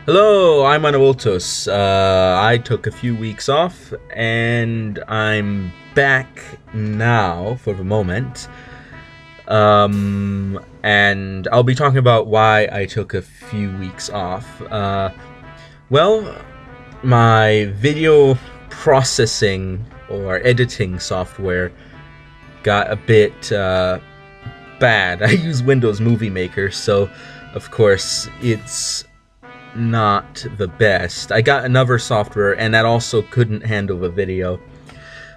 Hello, I'm Anawoltos. I took a few weeks off, and I'm back now for the moment. And I'll be talking about why I took a few weeks off. Well, my video processing or editing software got a bit bad. I use Windows Movie Maker, so of course it's not the best. I got another software, and that also couldn't handle the video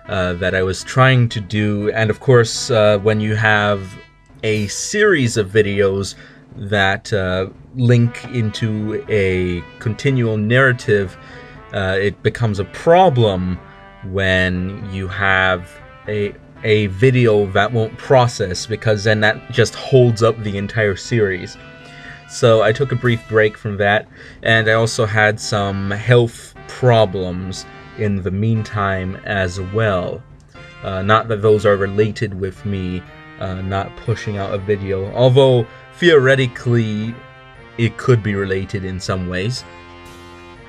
that I was trying to do. And of course, when you have a series of videos that link into a continual narrative, it becomes a problem when you have a video that won't process, because then that just holds up the entire series. So I took a brief break from that, and I also had some health problems in the meantime as well. Not that those are related with me not pushing out a video, although theoretically it could be related in some ways.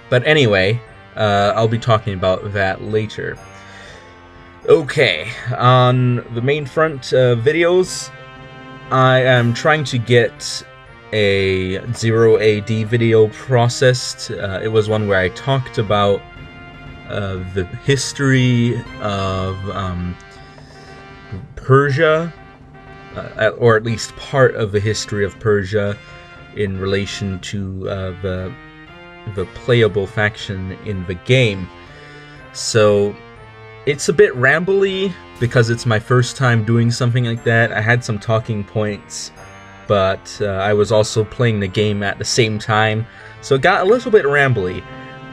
But anyway, I'll be talking about that later. Okay, on the main front videos, I am trying to get a 0AD video processed. It was one where I talked about the history of Persia, or at least part of the history of Persia in relation to the playable faction in the game. So it's a bit rambly because it's my first time doing something like that. I had some talking points, but I was also playing the game at the same time, so it got a little bit rambly,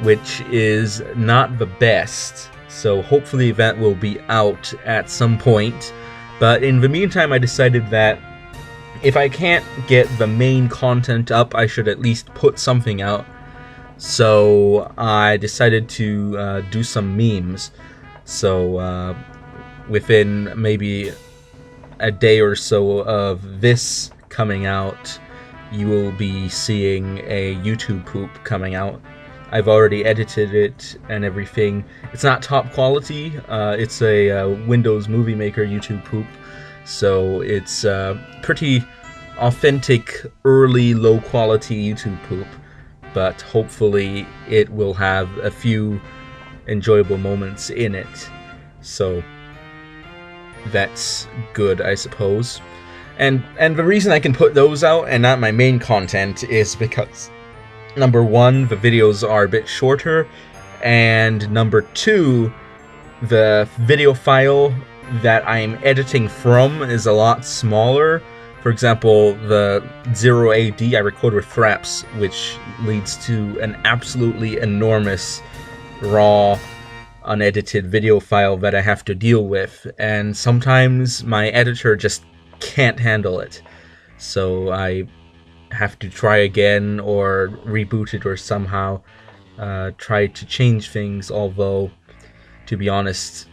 which is not the best. So hopefully that will be out at some point. But in the meantime, I decided that if I can't get the main content up, I should at least put something out. So I decided to do some memes. So within maybe a day or so of this coming out, you will be seeing a YouTube poop coming out. I've already edited it and everything. It's not top quality. It's a Windows Movie Maker YouTube poop, so it's pretty authentic, early, low quality YouTube poop, but hopefully it will have a few enjoyable moments in it. So that's good, I suppose. And the reason I can put those out and not my main content is because, number one, the videos are a bit shorter, and number two, the video file that I'm editing from is a lot smaller. For example, the 0AD I record with Fraps, which leads to an absolutely enormous, raw, unedited video file that I have to deal with, and sometimes my editor just can't handle it, so I have to try again or reboot it or somehow try to change things. Although, to be honest,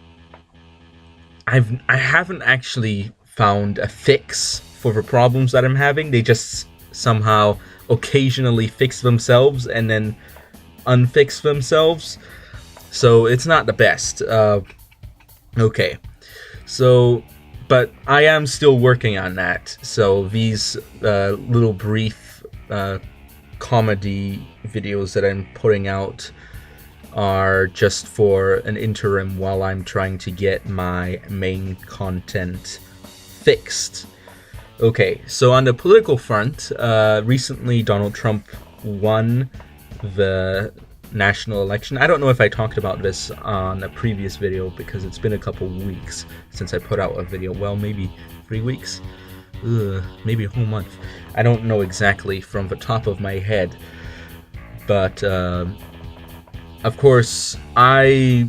I haven't actually found a fix for the problems that I'm having. They just somehow occasionally fix themselves and then unfix themselves, so it's not the best. Okay, so but I am still working on that, so these little brief comedy videos that I'm putting out are just for an interim while I'm trying to get my main content fixed. Okay, so on the political front, recently Donald Trump won the national election. I don't know if I talked about this on a previous video because it's been a couple weeks since I put out a video. Well, maybe 3 weeks? Maybe a whole month. I don't know exactly from the top of my head. But, of course, I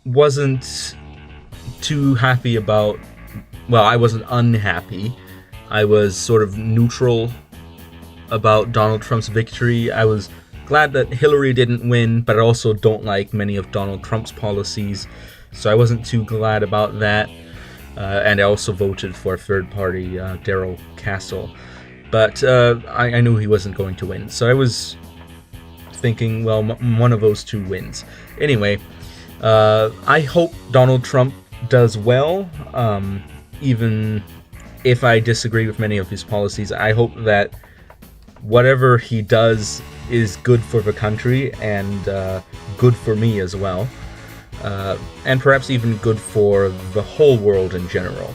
wasn't too happy about... Well, I wasn't unhappy. I was sort of neutral about Donald Trump's victory. I was glad that Hillary didn't win, but I also don't like many of Donald Trump's policies, so I wasn't too glad about that. And I also voted for third party Daryl Castle, but I knew he wasn't going to win, so I was thinking, well, one of those two wins. Anyway, I hope Donald Trump does well, even if I disagree with many of his policies. I hope that whatever he does is good for the country and good for me as well, and perhaps even good for the whole world in general,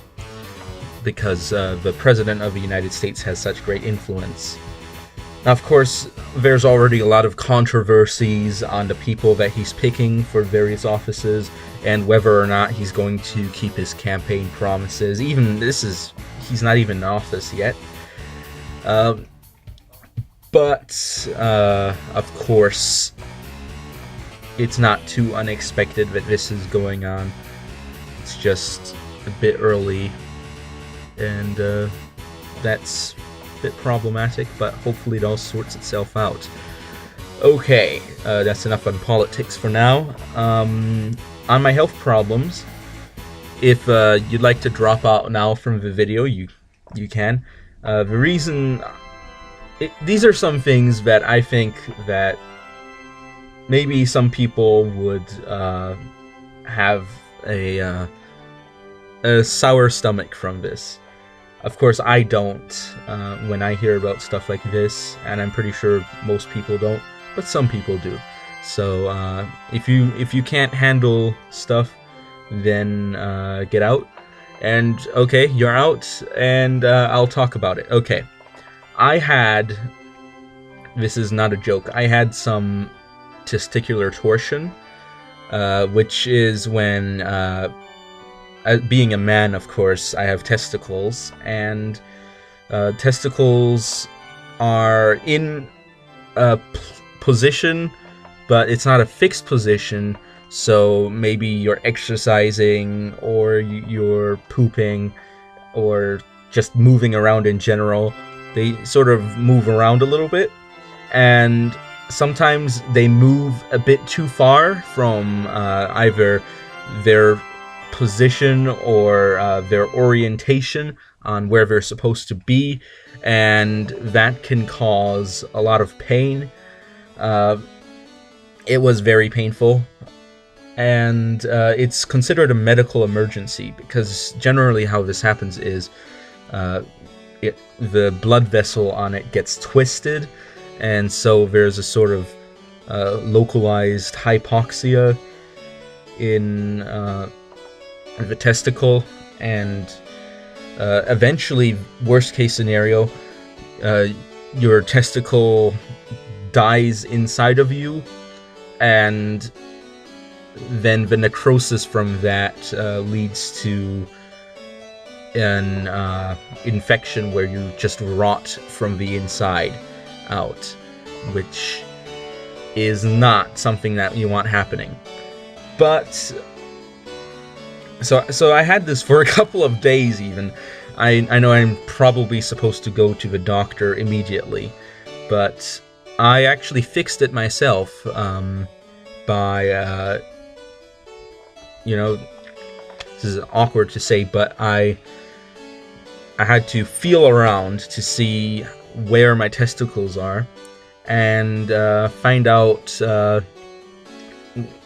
because the President of the United States has such great influence. Now, of course, there's already a lot of controversies on the people that he's picking for various offices and whether or not he's going to keep his campaign promises. He's not even in office yet. But, of course, it's not too unexpected that this is going on. It's just a bit early, and that's a bit problematic, but hopefully it all sorts itself out. Okay, that's enough on politics for now. On my health problems, if you'd like to drop out now from the video, you can. The reason... these are some things that I think that maybe some people would have a sour stomach from this. Of course, I don't when I hear about stuff like this, and I'm pretty sure most people don't, but some people do. So if you can't handle stuff, then get out. And okay, you're out, and I'll talk about it. Okay. This is not a joke, I had some testicular torsion, which is when, being a man, of course, I have testicles, and testicles are in a position, but it's not a fixed position, so maybe you're exercising, or you're pooping, or just moving around in general. They sort of move around a little bit, and sometimes they move a bit too far from either their position or their orientation on where they're supposed to be, and that can cause a lot of pain. It was very painful, and it's considered a medical emergency, because generally how this happens is the blood vessel on it gets twisted, and so there's a sort of localized hypoxia in the testicle, and eventually, worst case scenario, your testicle dies inside of you, and then the necrosis from that leads to an infection where you just rot from the inside out, which is not something that you want happening. But so I had this for a couple of days even. I know I'm probably supposed to go to the doctor immediately, but I actually fixed it myself by this is awkward to say, but I had to feel around to see where my testicles are and find out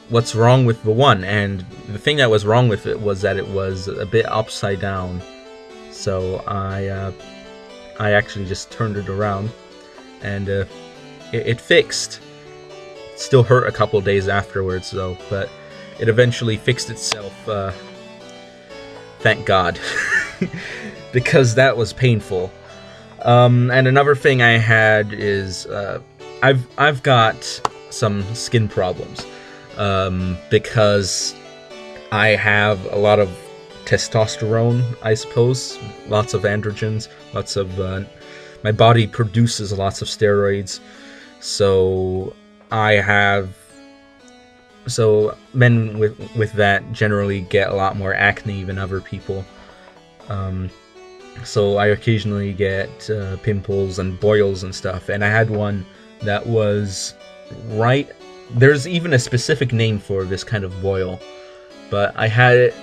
what's wrong with the one. And the thing that was wrong with it was that it was a bit upside down. So I actually just turned it around, and it fixed. It still hurt a couple days afterwards though, but it eventually fixed itself. Thank God. Because that was painful. And another thing I had is I've got some skin problems because I have a lot of testosterone, I suppose, lots of androgens, lots of my body produces lots of steroids, so men with that generally get a lot more acne than other people. So I occasionally get pimples and boils and stuff, and I had one that was there's even a specific name for this kind of boil, but I had it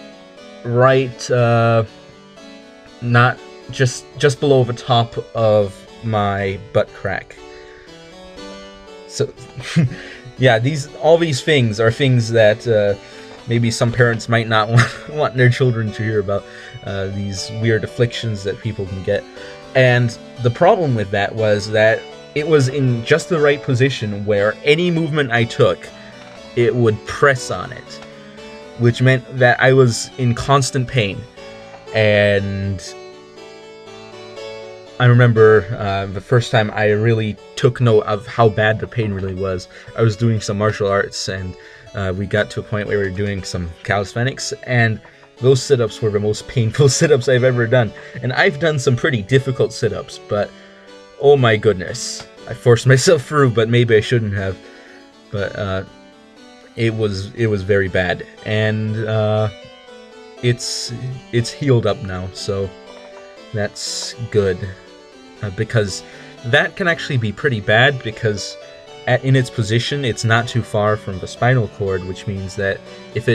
not just below the top of my butt crack. So, yeah, all these things are things that maybe some parents might not want their children to hear about. These weird afflictions that people can get. And the problem with that was that it was in just the right position where any movement I took, it would press on it, which meant that I was in constant pain. And I remember the first time I really took note of how bad the pain really was. I was doing some martial arts, and we got to a point where we were doing some calisthenics, and those sit-ups were the most painful sit-ups I've ever done. And I've done some pretty difficult sit-ups, but oh my goodness. I forced myself through, but maybe I shouldn't have. But it was very bad. And it's healed up now, so that's good. Because that can actually be pretty bad, because in its position, it's not too far from the spinal cord, which means that if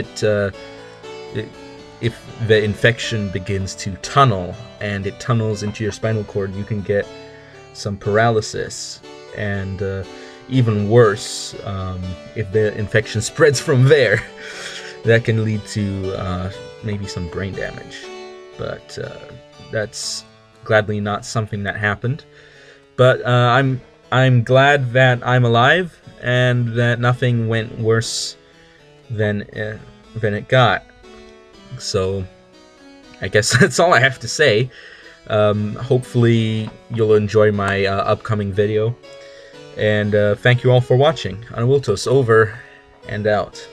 if the infection begins to tunnel, and it tunnels into your spinal cord, you can get some paralysis, and even worse, if the infection spreads from there, that can lead to maybe some brain damage. But that's gladly not something that happened. But I'm glad that I'm alive, and that nothing went worse than it got. So I guess that's all I have to say. Hopefully you'll enjoy my upcoming video, and thank you all for watching. Anawiltos over and out.